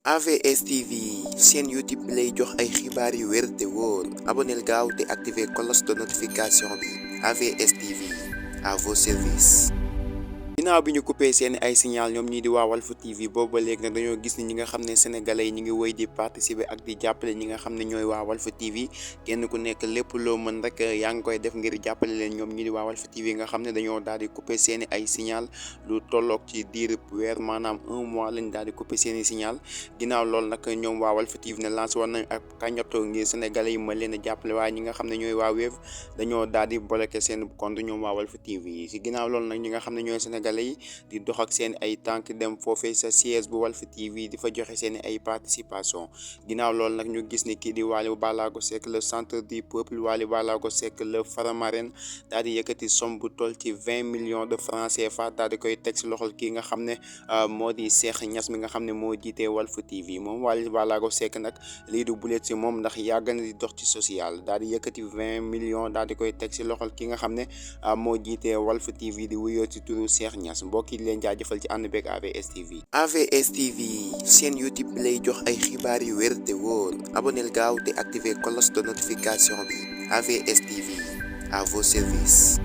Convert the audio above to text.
AVS TV seen YouTube bi lay jox ay xibaar yu wér te wóor abonneel gaaw te activé cloche de notification bi AVS TV à vos services. ginnaaw bi ñu coupé seen ay signal ñoom ñii di waa Walf TV boobu ba léegi nag dañoo gis ni ñi nga xam ne sénégalais yi ñu ngi woy di participer ak di jàppale ñi nga xam ne ñooy waa Walf TV kenn ku nekk lépp loo mën rek yaa ngi koy def ngir jàppale leen ñoom ñii di waa Walf TV nga xam ne dañoo daal di coupé seen ay signal lu tolloog ci diir weer maanaam 1 mois lañ daal di coupé seen i signal ginnaaw loolu nag ñoom waa Walf TV ne lancé woon nañ ak cagnotte ngir sénégalais yi mën leen a jàppale waaye ñi nga xam ne ñooy waa Wave dañoo daal di bloqué seen compte ñoom waa Walf TV si ginnaaw loolu nag ñi nga xam ne ñooy sénégalais yi di dox ak seen ay tànk dem foofee sa siège bu Walf TV di fa joxe seen ay participation ginnaaw loolu nag ñu gis ni kii di Wally Ballago Seck le centre du peuple Wally Ballago Seck le Faramareen daal di yëkkati somme bu toll ci 20 millions de francs CFA daal di koy teg si loxol kii nga xam ne moo di Cheikh Niass mi nga xam ne moo jiitee Walf TV moom Wally Ballago Seck nag lii du bulet si moom ndax yàgg na di dox ci social daal di yëkkati 20 millions daal di koy teg si loxol ki nga xam ne moo jiitee Walf TV di wuyoo ci turu Cheikh Niass mbokk yi leen jaajëfal ci ànd beeg AVS TV. AVS TV seen YouTube bi lay jox ay xibaar yu wér te wóor abonneel gaaw te activé cloche de notification bi AVS TV à vos services.